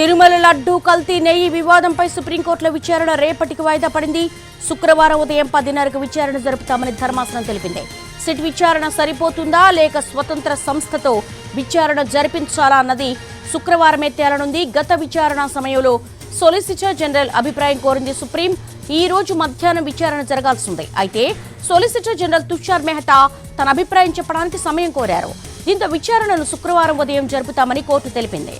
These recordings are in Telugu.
తిరుమల లడ్డూ కల్తీ నెయ్యి వివాదంపై సుప్రీంకోర్టులో విచారణ రేపటికి వాయిదా పడింది. శుక్రవారం ఉదయం 10:30కు విచారణ జరుపుతామని ధర్మాసనం తెలిపింది. సిట్ విచారణ సరిపోతుందా లేక స్వతంత్ర సంస్థతో విచారణ జరిపించాలా అన్నది శుక్రవారమే తేలనుంది. గత విచారణ సమయంలో సొలిసిటర్ జనరల్ అభిప్రాయం కోరింది సుప్రీం. ఈ రోజు మధ్యాహ్నం విచారణ జరగాల్సి ఉంది. అయితే సొలిసిటర్ జనరల్ తుషార్ మెహతా తన అభిప్రాయం చెప్పడానికి సమయం కోరారు. దీంతో విచారణను శుక్రవారం ఉదయం జరుపుతామని కోర్టు తెలిపింది.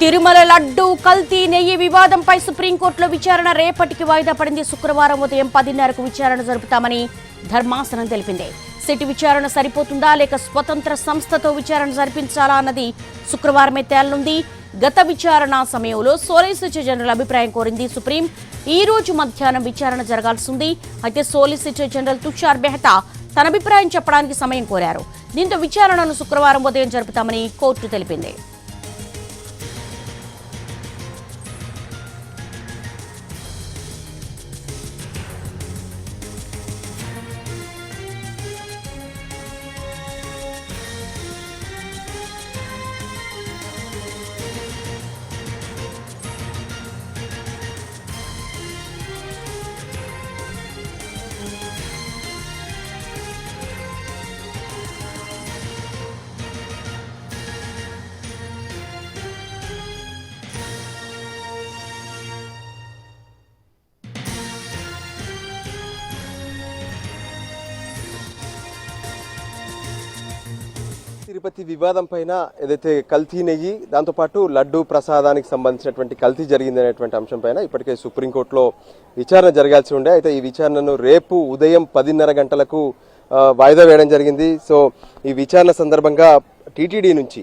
తిరుమల లడ్డూ కల్తీ నెయ్యి వివాదంపై సుప్రీంకోర్టులో విచారణ రేపటికి వాయిదా పడింది. శుక్రవారం ఉదయం 10:30కు విచారణ జరుపుతామని ధర్మాసనం తెలిపింది. సిట్ విచారణ సరిపోతుందా లేక స్వతంత్ర సంస్థతో విచారణ జరిపించాలా అన్నది శుక్రవారమే తేలనుంది. గత విచారణ సమయంలో సోలిసిటర్ జనరల్ అభిప్రాయం కోరింది సుప్రీం. ఈ రోజు మధ్యాహ్నం విచారణ జరగాల్సి ఉంది. అయితే సోలిసిటర్ జనరల్ తుషార్ మెహతా తన అభిప్రాయం చెప్పడానికి సమయం కోరారు. దీంతో విచారణను శుక్రవారం ఉదయం జరుపుతామని కోర్టు తెలిపింది. తిరుపతి వివాదం పైన ఏదైతే కల్తీ నెయ్యి దాంతోపాటు లడ్డూ ప్రసాదానికి సంబంధించినటువంటి కల్తీ జరిగిందనేటువంటి అంశం పైన ఇప్పటికే సుప్రీంకోర్టులో విచారణ జరగాల్సి ఉండే. అయితే ఈ విచారణను రేపు ఉదయం 10:30 గంటలకు వాయిదా వేయడం జరిగింది. సో ఈ విచారణ సందర్భంగా టీటీడీ నుంచి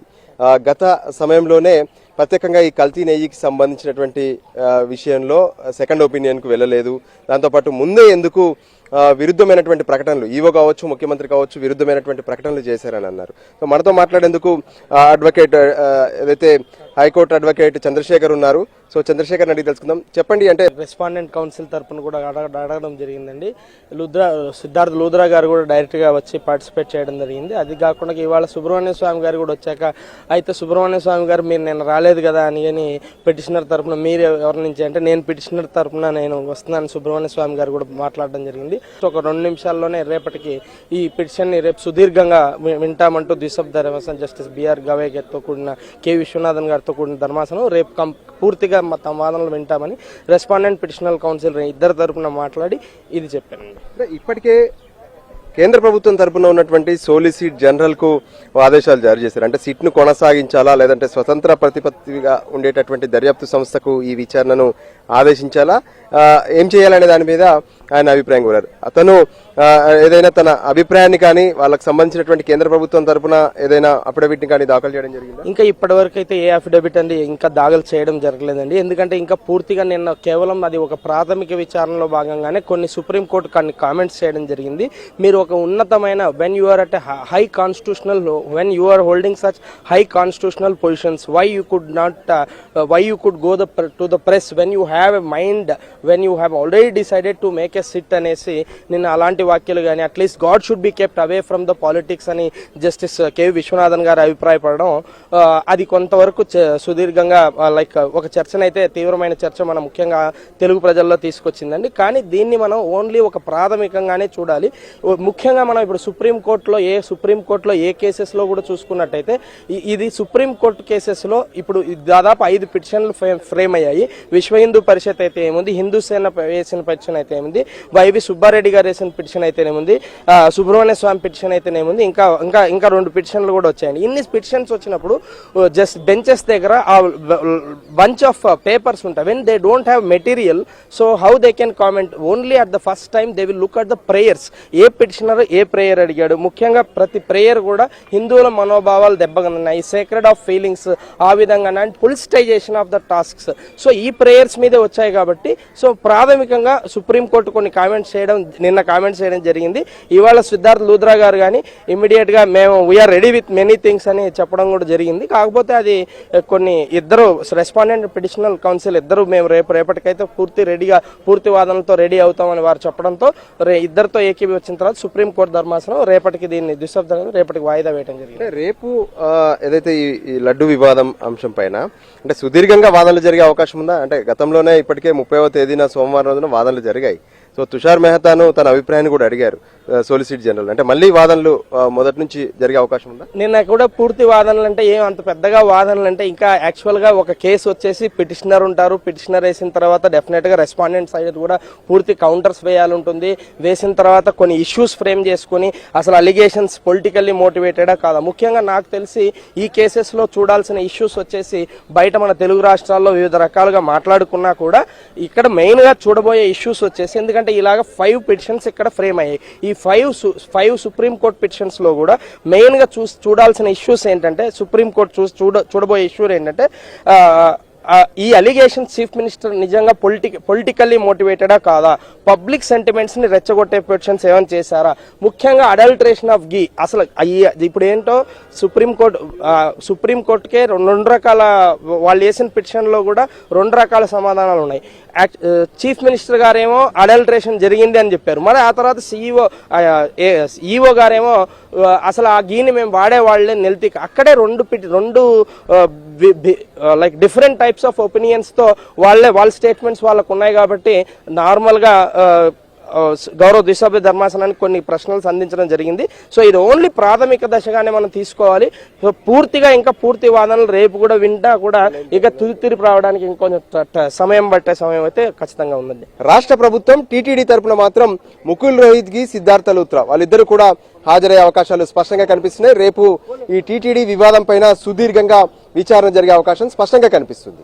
గత సమయంలోనే ప్రత్యేకంగా ఈ కల్తీ నెయ్యికి సంబంధించినటువంటి విషయంలో సెకండ్ ఒపీనియన్కు వెళ్ళలేదు. దాంతోపాటు ముందే ఎందుకు విరుద్ధమైనటువంటి ప్రకటనలు ఈవో కావచ్చు ముఖ్యమంత్రి కావచ్చు విరుద్ధమైనటువంటి ప్రకటనలు చేశారని అన్నారు. సో మనతో మాట్లాడేందుకు అడ్వకేట్ ఏదైతే హైకోర్టు అడ్వకేట్ చంద్రశేఖర్ ఉన్నారు. సో చంద్రశేఖర్ అడిగి తెలుసుకుందాం. చెప్పండి, అంటే రెస్పాండెంట్ కౌన్సిల్ తరఫున కూడా అడగడం జరిగిందండి. సిద్ధార్థ్ లూద్రా గారు కూడా డైరెక్ట్ గా వచ్చి పార్టిసిపేట్ చేయడం జరిగింది. అది కాకుండా ఇవాళ సుబ్రహ్మణ్య స్వామి గారు కూడా వచ్చాక అయితే సుబ్రహ్మణ్య స్వామి గారు మీరు నేను రాలేదు కదా అని పిటిషనర్ తరఫున మీరు ఎవరి నుంచి అంటే నేను పిటిషనర్ తరఫున నేను వస్తున్నాను సుబ్రహ్మణ్య స్వామి గారు కూడా మాట్లాడడం జరిగింది. ఒక 2 నిమిషాల్లోనే రేపటికి ఈ పిటిషన్ ని రేపు సుదీర్ఘంగా వింటామంటూ ద్విసభ్య ధర్మాసనం జస్టిస్ బిఆర్ గవై గారితో కూడిన కె విశ్వనాథన్ గారితో కూడిన ధర్మాసనం రేపు పూర్తిగా తమ వాదనలు వింటామని రెస్పాండెంట్ పిటిషనల్ కౌన్సిల్ ఇద్దరు తరపున మాట్లాడి ఇది చెప్పారండి. ఇప్పటికే కేంద్ర ప్రభుత్వం తరపున ఉన్నటువంటి సోలిసిటర్ జనరల్ కు ఆదేశాలు జారీ చేశారు. అంటే సిట్ ను కొనసాగించాలా లేదంటే స్వతంత్ర ప్రతిపత్తిగా ఉండేటటువంటి దర్యాప్తు సంస్థకు ఈ విచారణను ఆదేశించాలా, ఏం చేయాలనే దాని మీద ఆయన అభిప్రాయం కోరారు. అతను ఏదైనా తన అభిప్రాయాన్ని కానీ వాళ్ళకి సంబంధించినటువంటి కేంద్ర ప్రభుత్వం తరపున ఏదైనా అఫిడవిట్ ని కానీ దాఖలు చేయడం జరిగింది. ఇంకా ఇప్పటి వరకు అయితే ఏ అఫిడవిట్ అండి ఇంకా దాఖలు చేయడం జరగలేదండి. ఎందుకంటే ఇంకా పూర్తిగా నిన్న కేవలం అది ఒక ప్రాథమిక విచారణలో భాగంగానే కొన్ని సుప్రీంకోర్టు కొన్ని కామెంట్స్ చేయడం జరిగింది. మీరు ఒక ఉన్నతమైన when you are at high constitutional when you are holding such high constitutional positions why you could go to the press when you have a mind when you have already decided to make a sit అనేసి నిన్న అలాంటి వాక్యాలు కానీ at least god should be kept away from the politics అని జస్టిస్ కె విశ్వనాథన్ గారు అభిప్రాయపడడం అది కొంతవరకు సుదీర్ఘంగా లైక్ ఒక చర్చనైతే తీవ్రమైన చర్చ మనం ముఖ్యంగా తెలుగు ప్రజల్లో తీసుకొచ్చిందండి. కానీ దీన్ని మనం ఓన్లీ ఒక ప్రాథమికంగానే చూడాలి. ముఖ్యంగా మనం ఇప్పుడు సుప్రీంకోర్టులో ఏ కేసెస్లో కూడా చూసుకున్నట్టయితే ఇది సుప్రీంకోర్టు కేసెస్లో ఇప్పుడు దాదాపు 5 పిటిషన్లు ఫ్రేమ్ అయ్యాయి. విశ్వ హిందూ పరిషత్ అయితే ఏముంది, హిందూ సేన వేసిన పిటిషన్ అయితే ఏముంది, వైవి సుబ్బారెడ్డి గారు వేసిన పిటిషన్ అయితేనేముంది, సుబ్రహ్మణ్య స్వామి పిటిషన్ అయితేనేముంది, ఇంకా 2 పిటిషన్లు కూడా వచ్చాయండి. ఇన్ని పిటిషన్స్ వచ్చినప్పుడు జస్ట్ బెంచెస్ దగ్గర బంచ్ ఆఫ్ పేపర్స్ ఉంటాయి. When they don't have material, so how they can comment only at the first time they will look at the prayers. A petitioner a prayer అడిగాడు, ముఖ్యంగా ప్రతి ప్రేయర్ కూడా హిందువుల మనోభావాలు దెబ్బగన్నాయి, సేక్రెడ్ ఆఫ్ ఫీలింగ్స్ ఆ విధంగా and politicisation of the tasks. So ఈ ప్రేయర్స్ మీదే వచ్చాయి కాబట్టి సో ప్రాథమికంగా సుప్రీంకోర్టు కొన్ని కామెంట్స్ చేయడం నిన్న కామెంట్స్ చేయడం జరిగింది. ఇవాళ సిద్ధార్థ్ లూథ్రా గారు కానీ ఇమ్మీడియట్ గా మేము we are ready with many things అని చెప్పడం కూడా జరిగింది. కాకపోతే అది కొన్ని ఇద్దరు రెస్పాండెంట్ పిటిషనల్ కౌన్సిల్ ఇద్దరు మేము రేపటికైతే పూర్తి వాదనలతో రెడీ అవుతామని వారు చెప్పడంతో ఇద్దరితో ఏకీభీ వచ్చిన తర్వాత సుప్రీంకోర్టు ధర్మాసనం రేపటికి దీన్ని రేపటికి వాయిదా వేయడం జరిగింది. రేపు ఏదైతే ఈ లడ్డు వివాదం అంశం పైన అంటే సుదీర్ఘంగా వాదనలు జరిగే అవకాశం ఉందా? అంటే గతంలోనే ఇప్పటికే 30వ తేదీన సోమవారం రోజున వాదనలు జరిగాయి. సో తుషార్ మెహతాను తన అభిప్రాయాన్ని కూడా అడిగారు సోలిసిటర్ జనరల్. అంటే మళ్ళీ వాదనలు మొదటి నుంచి జరిగే అవకాశం ఉందా? నిన్న కూడా పూర్తి వాదనలు అంటే ఏం అంత పెద్దగా వాదనలు అంటే ఇంకా యాక్చువల్ గా ఒక కేసు వచ్చేసి పిటిషనర్ ఉంటారు. పిటిషనర్ వేసిన తర్వాత డెఫినెట్ గా రెస్పాండెంట్ సైడ్ కూడా పూర్తి కౌంటర్స్ వేయాలి ఉంటుంది. వేసిన తర్వాత కొన్ని ఇష్యూస్ ఫ్రేమ్ చేసుకుని అసలు అలిగేషన్స్ పొలిటికల్లీ మోటివేటెడా కాదా, ముఖ్యంగా నాకు తెలిసి ఈ కేసెస్ లో చూడాల్సిన ఇష్యూస్ వచ్చేసి బయట మన తెలుగు రాష్ట్రాల్లో వివిధ రకాలుగా మాట్లాడుకున్నా కూడా ఇక్కడ మెయిన్ గా చూడబోయే ఇష్యూస్ వచ్చేసి ఎందుకంటే ఇలాగ 5 పిటిషన్స్ ఇక్కడ ఫ్రేమ్ అయ్యాయి. ఈ 5 సుప్రీంకోర్టు పిటిషన్స్ లో కూడా మెయిన్ గా చూడాల్సిన ఇష్యూస్ ఏంటంటే సుప్రీంకోర్టు చూడబోయే ఇష్యూ ఏంటంటే ఈ అలిగేషన్ చీఫ్ మినిస్టర్ నిజంగా పొలిటికల్లీ మోటివేటెడా కాదా, పబ్లిక్ సెంటిమెంట్స్ ని రెచ్చగొట్టే పిటిషన్స్ ఏమైనా చేశారా, ముఖ్యంగా అడల్టరేషన్ ఆఫ్ గీ. అసలు ఇప్పుడు ఏంటో సుప్రీంకోర్టుకే రెండు రకాల వాళ్ళు వేసిన పిటిషన్ లో కూడా 2 రకాల సమాధానాలు ఉన్నాయి. చీఫ్ మినిస్టర్ గారేమో అడల్టరేషన్ జరిగింది అని చెప్పారు. మరి ఆ తర్వాత ఈఓ గారేమో అసలు ఆ గీని మేము వాడేవాళ్ళే నిలిపి అక్కడే రెండు like different types of opinions తో వాళ్ళ స్టేట్మెంట్స్ వాళ్ళకు ఉన్నాయి. కాబట్టి నార్మల్ గా గౌరవ ద్విసభ్య ధర్మాసనానికి కొన్ని ప్రశ్నలు సంధించడం జరిగింది. సో ఇది ఓన్లీ ప్రాథమిక దశగానే మనం తీసుకోవాలి. సో ఇంకా పూర్తి వాదనలు రేపు కూడా వింటా కూడా ఇక తుది రావడానికి ఇంకొంచెం సమయం అయితే ఖచ్చితంగా ఉందండి. రాష్ట్ర ప్రభుత్వం టీటీడీ తరపున మాత్రం ముకుల్ రోహిత్ గి సిద్ధార్థ లూథ్రా వాళ్ళిద్దరు కూడా హాజరయ్యే అవకాశాలు స్పష్టంగా కనిపిస్తున్నాయి. రేపు ఈ టీటీడీ వివాదం పైన సుదీర్ఘంగా విచారణ జరిగే అవకాశం స్పష్టంగా కనిపిస్తుంది.